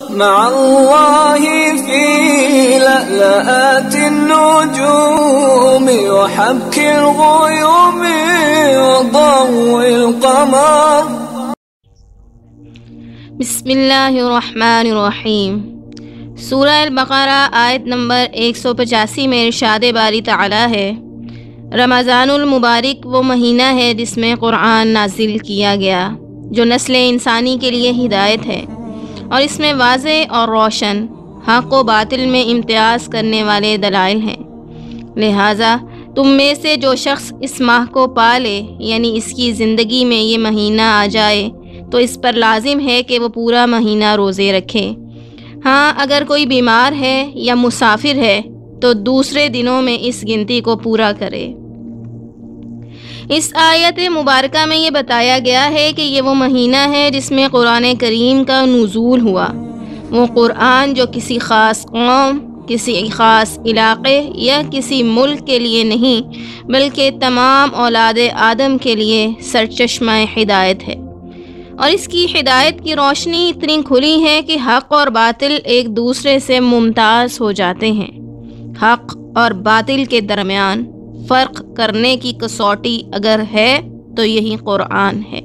مع الله في لألآت النجوم وحبك الغيوم وضوء القمر. بسم اللہ الرحمن الرحیم۔ سورہ البقرہ آیت نمبر 185 میں ارشاد باری تعالی ہے، رمضان المبارک وہ مہینہ ہے جس میں قرآن نازل کیا گیا، جو نسل انسانی کے لیے ہدایت ہے، اور اس میں واضح اور روشن حق و باطل میں امتیاز کرنے والے دلائل ہیں۔ لہٰذا تم میں سے جو شخص اس ماہ کو پالے، یعنی اس کی زندگی میں یہ مہینہ آ جائے، تو اس پر لازم ہے کہ وہ پورا مہینہ روزے رکھے۔ ہاں، اگر کوئی بیمار ہے یا مسافر ہے تو دوسرے دنوں میں اس گنتی کو پورا کرے۔ اس آیت مبارکہ میں یہ بتایا گیا ہے کہ یہ وہ مہینہ ہے جس میں قرآن کریم کا نزول ہوا، وہ قرآن جو کسی خاص قوم، کسی خاص علاقے یا کسی ملک کے لیے نہیں، بلکہ تمام اولاد آدم کے لیے سرچشمہ ہدایت ہے، اور اس کی ہدایت کی روشنی اتنی کھلی ہے کہ حق اور باطل ایک دوسرے سے ممتاز ہو جاتے ہیں۔ حق اور باطل کے درمیان فرق کرنے کی کسوٹی اگر ہے تو یہی قرآن ہے۔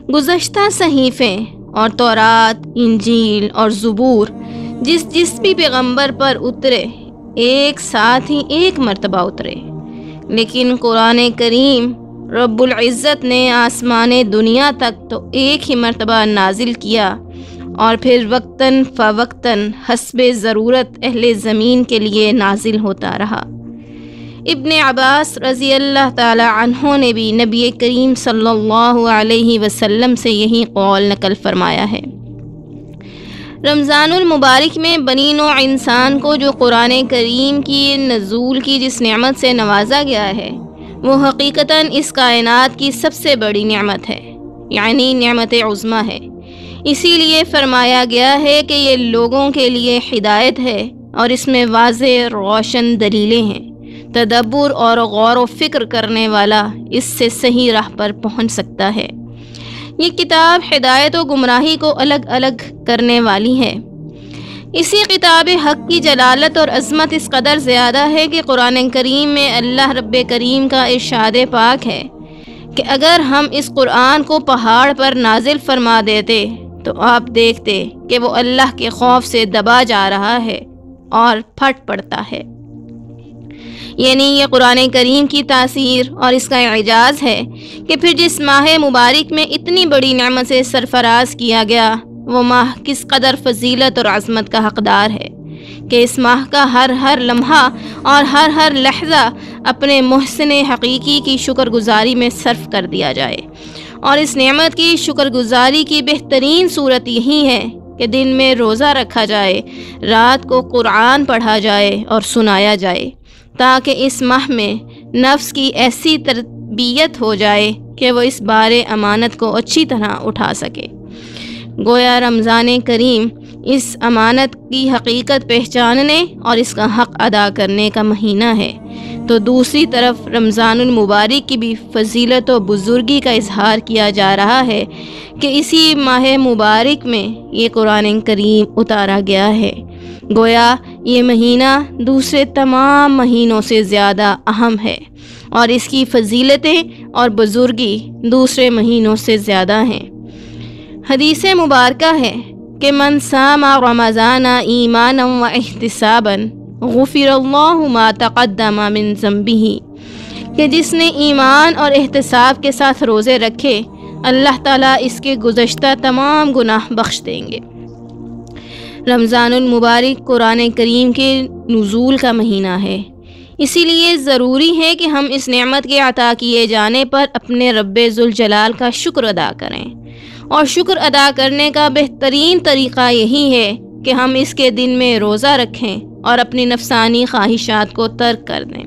گزشتہ صحیفے اور تورات، انجیل اور زبور جس بھی پیغمبر پر اترے ایک ساتھ ہی ایک مرتبہ اترے، لیکن قرآن کریم رب العزت نے آسمان دنیا تک تو ایک ہی مرتبہ نازل کیا، اور پھر وقتاً فوقتاً حسب ضرورت اہل زمین کے لیے نازل ہوتا رہا۔ ابن عباس رضی اللہ تعالی عنہ نے بھی نبی کریم صلی اللہ علیہ وسلم سے یہی قول نقل فرمایا ہے۔ رمضان المبارک میں بنی نوع انسان کو جو قرآن کریم کی نزول کی جس نعمت سے نوازا گیا ہے، وہ حقیقتاً اس کائنات کی سب سے بڑی نعمت ہے، یعنی نعمت عظمیٰ ہے۔ اسی لیے فرمایا گیا ہے کہ یہ لوگوں کے لیے ہدایت ہے، اور اس میں واضح روشن دلیلیں ہیں۔ تدبر اور غور و فکر کرنے والا اس سے صحیح راہ پر پہنچ سکتا ہے۔ یہ کتاب ہدایت و گمراہی کو الگ الگ کرنے والی ہے۔ اسی کتاب حق کی جلالت اور عظمت اس قدر زیادہ ہے کہ قرآن کریم میں اللہ رب کریم کا ارشاد پاک ہے کہ اگر ہم اس قرآن کو پہاڑ پر نازل فرما دیتے تو آپ دیکھتے کہ وہ اللہ کے خوف سے دبا جا رہا ہے اور پھٹ پڑتا ہے۔ یعنی یہ قرآن کریم کی تاثیر اور اس کا اعجاز ہے کہ پھر جس ماہ مبارک میں اتنی بڑی نعمت سے سرفراز کیا گیا، وہ ماہ کس قدر فضیلت اور عظمت کا حقدار ہے کہ اس ماہ کا ہر لمحہ اور ہر لحظہ اپنے محسن حقیقی کی شکر گزاری میں صرف کر دیا جائے۔ اور اس نعمت کی شکر گزاری کی بہترین صورت یہی ہے کہ دن میں روزہ رکھا جائے، رات کو قرآن پڑھا جائے اور سنایا جائے، تاکہ اس ماہ میں نفس کی ایسی تربیت ہو جائے کہ وہ اس بار امانت کو اچھی طرح اٹھا سکے۔ گویا رمضان کریم اس امانت کی حقیقت پہچاننے اور اس کا حق ادا کرنے کا مہینہ ہے، تو دوسری طرف رمضان المبارک کی بھی فضیلت و بزرگی کا اظہار کیا جا رہا ہے کہ اسی ماہ مبارک میں یہ قرآن کریم اتارا گیا ہے۔ گویا یہ مہینہ دوسرے تمام مہینوں سے زیادہ اہم ہے، اور اس کی فضیلتیں اور بزرگی دوسرے مہینوں سے زیادہ ہیں۔ حدیث مبارکہ ہے کہ من صام رمضان ایمانا و احتسابا غفر اللہ ما تقدم من ذنبہ، کہ جس نے ایمان اور احتساب کے ساتھ روزے رکھے، اللہ تعالیٰ اس کے گزشتہ تمام گناہ بخش دیں گے۔ رمضان المبارک قرآن کریم کے نزول کا مہینہ ہے، اسی لیے ضروری ہے کہ ہم اس نعمت کے عطا کیے جانے پر اپنے رب ذوالجلال کا شکر ادا کریں، اور شکر ادا کرنے کا بہترین طریقہ یہی ہے کہ ہم اس کے دن میں روزہ رکھیں اور اپنی نفسانی خواہشات کو ترک کر دیں۔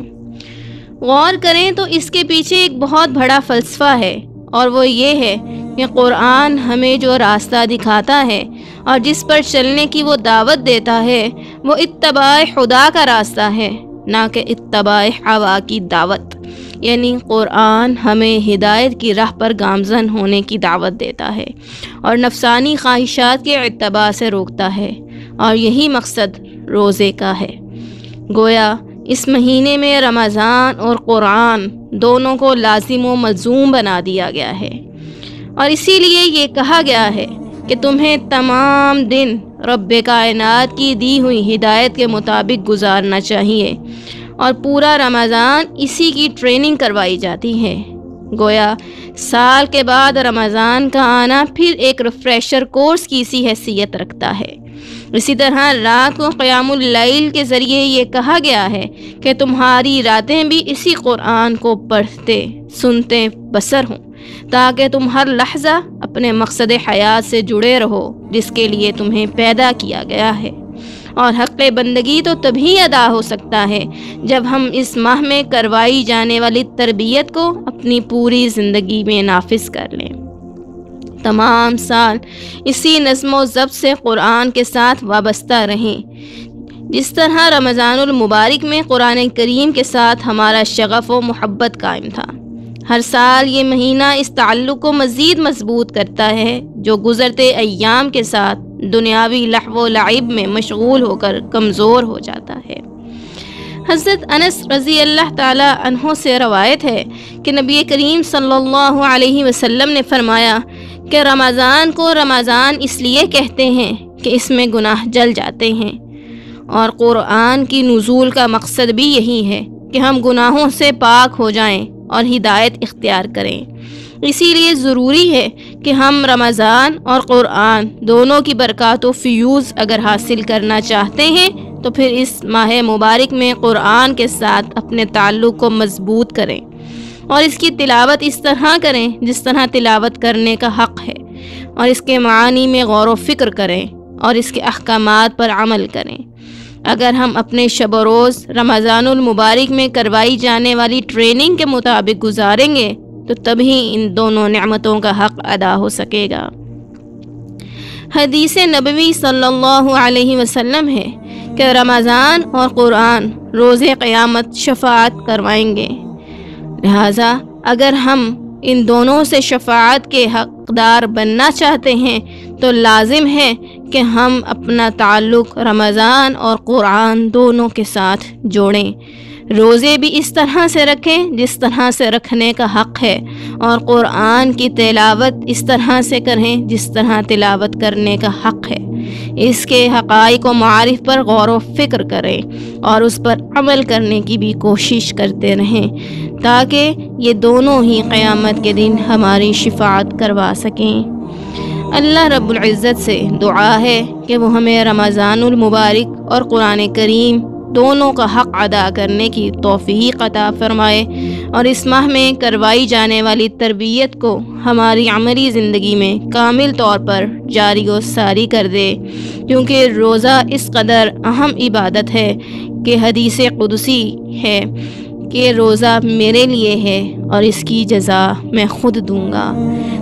غور کریں تو اس کے پیچھے ایک بہت بڑا فلسفہ ہے، اور وہ یہ ہے کہ قرآن ہمیں جو راستہ دکھاتا ہے اور جس پر چلنے کی وہ دعوت دیتا ہے، وہ اتباع خدا کا راستہ ہے، نہ کہ اتباع ہوا کی دعوت۔ یعنی قرآن ہمیں ہدایت کی راہ پر گامزن ہونے کی دعوت دیتا ہے اور نفسانی خواہشات کے اتباع سے روکتا ہے، اور یہی مقصد روزے کا ہے۔ گویا اس مہینے میں رمضان اور قرآن دونوں کو لازم و ملزوم بنا دیا گیا ہے، اور اسی لیے یہ کہا گیا ہے کہ تمہیں تمام دن رب کائنات کی دی ہوئی ہدایت کے مطابق گزارنا چاہیے، اور پورا رمضان اسی کی ٹریننگ کروائی جاتی ہے۔ گویا سال کے بعد رمضان کا آنا پھر ایک ریفریشر کورس کی سی حیثیت رکھتا ہے۔ اسی طرح رات کو قیام اللیل کے ذریعے یہ کہا گیا ہے کہ تمہاری راتیں بھی اسی قرآن کو پڑھتے سنتے بسر ہوں، تاکہ تم ہر لحظہ اپنے مقصد حیات سے جڑے رہو جس کے لیے تمہیں پیدا کیا گیا ہے۔ اور حق بندگی تو تبھی ادا ہو سکتا ہے جب ہم اس ماہ میں کروائی جانے والی تربیت کو اپنی پوری زندگی میں نافذ کر لیں۔ تمام سال اسی نظم و ضبط سے قرآن کے ساتھ وابستہ رہیں، جس طرح رمضان المبارک میں قرآن کریم کے ساتھ ہمارا شغف و محبت قائم تھا۔ ہر سال یہ مہینہ اس تعلق کو مزید مضبوط کرتا ہے جو گزرتے ایام کے ساتھ دنیاوی لہو و لعب میں مشغول ہو کر کمزور ہو جاتا ہے۔ حضرت انس رضی اللہ تعالی عنہ سے روایت ہے کہ نبی کریم صلی اللہ علیہ وسلم نے فرمایا کہ رمضان کو رمضان اس لیے کہتے ہیں کہ اس میں گناہ جل جاتے ہیں، اور قرآن کی نزول کا مقصد بھی یہی ہے کہ ہم گناہوں سے پاک ہو جائیں اور ہدایت اختیار کریں۔ اسی لیے ضروری ہے کہ ہم رمضان اور قرآن دونوں کی برکات و فیوز اگر حاصل کرنا چاہتے ہیں تو پھر اس ماہ مبارک میں قرآن کے ساتھ اپنے تعلق کو مضبوط کریں، اور اس کی تلاوت اس طرح کریں جس طرح تلاوت کرنے کا حق ہے، اور اس کے معانی میں غور و فکر کریں اور اس کے احکامات پر عمل کریں۔ اگر ہم اپنے شب و روز رمضان المبارک میں کروائی جانے والی ٹریننگ کے مطابق گزاریں گے تو تبھی ان دونوں نعمتوں کا حق ادا ہو سکے گا۔ حدیث نبوی صلی اللہ علیہ وسلم ہے کہ رمضان اور قرآن روز قیامت شفاعت کروائیں گے، لہٰذا اگر ہم ان دونوں سے شفاعت کے حقدار بننا چاہتے ہیں تو لازم ہے کہ ہم اپنا تعلق رمضان اور قرآن دونوں کے ساتھ جوڑیں، روزے بھی اس طرح سے رکھیں جس طرح سے رکھنے کا حق ہے، اور قرآن کی تلاوت اس طرح سے کریں جس طرح تلاوت کرنے کا حق ہے۔ اس کے حقائق و معارف پر غور و فکر کریں اور اس پر عمل کرنے کی بھی کوشش کرتے رہیں تاکہ یہ دونوں ہی قیامت کے دن ہماری شفاعت کروا سکیں۔ اللہ رب العزت سے دعا ہے کہ وہ ہمیں رمضان المبارک اور قرآن کریم دونوں کا حق ادا کرنے کی توفیق عطا فرمائے، اور اس ماہ میں کروائی جانے والی تربیت کو ہماری عملی زندگی میں کامل طور پر جاری و ساری کر دے، کیونکہ روزہ اس قدر اہم عبادت ہے کہ حدیث قدسی ہے کہ روزہ میرے لیے ہے اور اس کی جزا میں خود دوں گا۔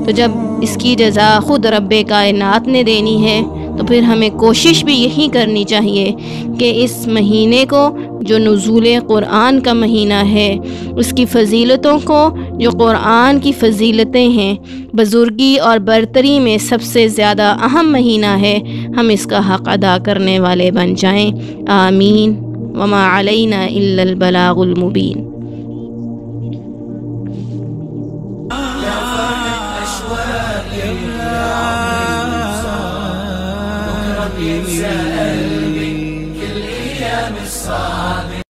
تو جب اس کی جزا خود رب کائنات نے دینی ہے تو پھر ہمیں کوشش بھی یہی کرنی چاہیے کہ اس مہینے کو جو نزول قرآن کا مہینہ ہے اس کی فضیلتوں کو، جو قرآن کی فضیلتیں ہیں، بزرگی اور برتری میں سب سے زیادہ اہم مہینہ ہے، ہم اس کا حق ادا کرنے والے بن جائیں۔ آمین۔ وما علینا الا البلاغ المبین۔ يتساءل من كل أيام الصعب